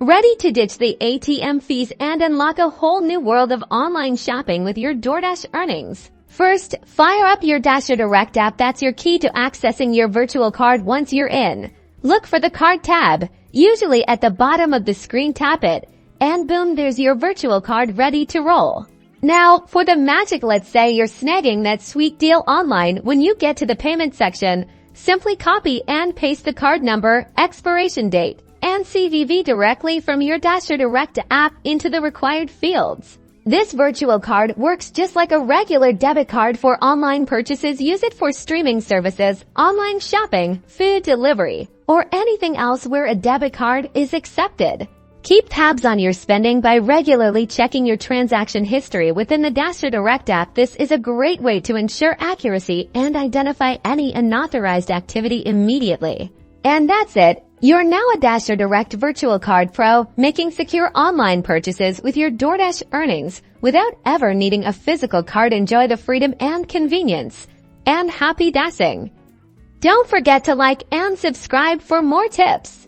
Ready to ditch the ATM fees and unlock a whole new world of online shopping with your DoorDash earnings? First, fire up your DasherDirect app. That's your key to accessing your virtual card once you're in. Look for the card tab, usually at the bottom of the screen. Tap it, and boom, there's your virtual card ready to roll. Now, for the magic, let's say you're snagging that sweet deal online. When you get to the payment section, simply copy and paste the card number, expiration date, and CVV directly from your DasherDirect app into the required fields. This virtual card works just like a regular debit card for online purchases. Use it for streaming services, online shopping, food delivery, or anything else where a debit card is accepted. Keep tabs on your spending by regularly checking your transaction history within the DasherDirect app. This is a great way to ensure accuracy and identify any unauthorized activity immediately. And that's it. You're now a DasherDirect virtual card pro, making secure online purchases with your DoorDash earnings without ever needing a physical card. Enjoy the freedom and convenience. And happy dashing! Don't forget to like and subscribe for more tips.